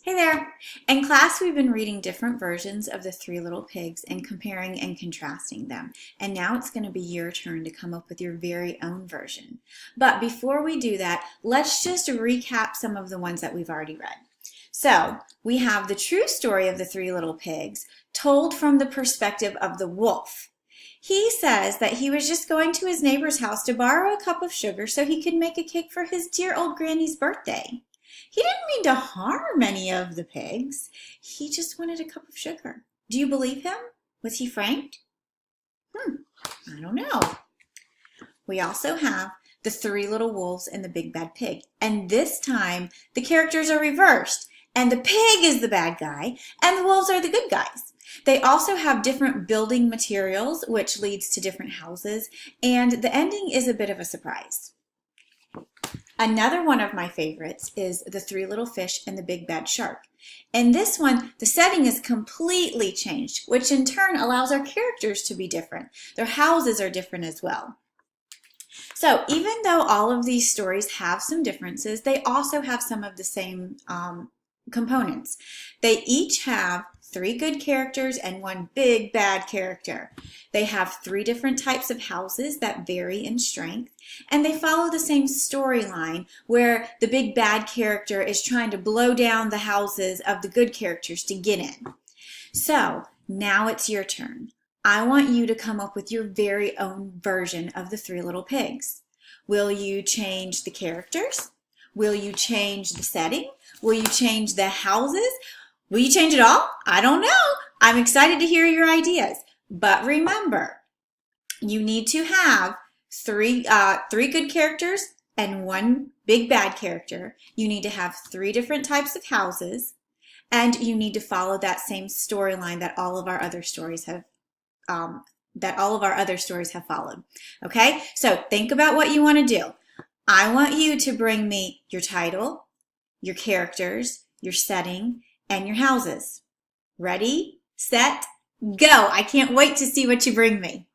Hey there! In class, we've been reading different versions of the Three Little Pigs and comparing and contrasting them. And now it's going to be your turn to come up with your very own version. But before we do that, let's just recap some of the ones that we've already read. So, we have the true story of the Three Little Pigs told from the perspective of the wolf. He says that he was just going to his neighbor's house to borrow a cup of sugar so he could make a cake for his dear old granny's birthday. He didn't mean to harm any of the pigs. He just wanted a cup of sugar. Do you believe him? Was he franked? I don't know. We also have the Three Little Wolves and the Big Bad Pig. And this time, the characters are reversed. And the pig is the bad guy, and the wolves are the good guys. They also have different building materials, which leads to different houses. And the ending is a bit of a surprise. Another one of my favorites is The Three Little Fish and the Big Bad Shark. In this one, the setting is completely changed, which in turn allows our characters to be different. Their houses are different as well. So even though all of these stories have some differences, they also have some of the same components. They each have three good characters and one big bad character. They have three different types of houses that vary in strength, and they follow the same storyline where the big bad character is trying to blow down the houses of the good characters to get in. So now it's your turn. I want you to come up with your very own version of the Three Little Pigs. Will you change the characters? Will you change the setting? Will you change the houses? Will you change it all? I don't know. I'm excited to hear your ideas. But remember, you need to have three good characters and one big bad character. You need to have three different types of houses, and you need to follow that same storyline that all of our other stories have followed. Okay? So think about what you want to do. I want you to bring me your title, your characters, your setting, and your houses. Ready, set, go. I can't wait to see what you bring me.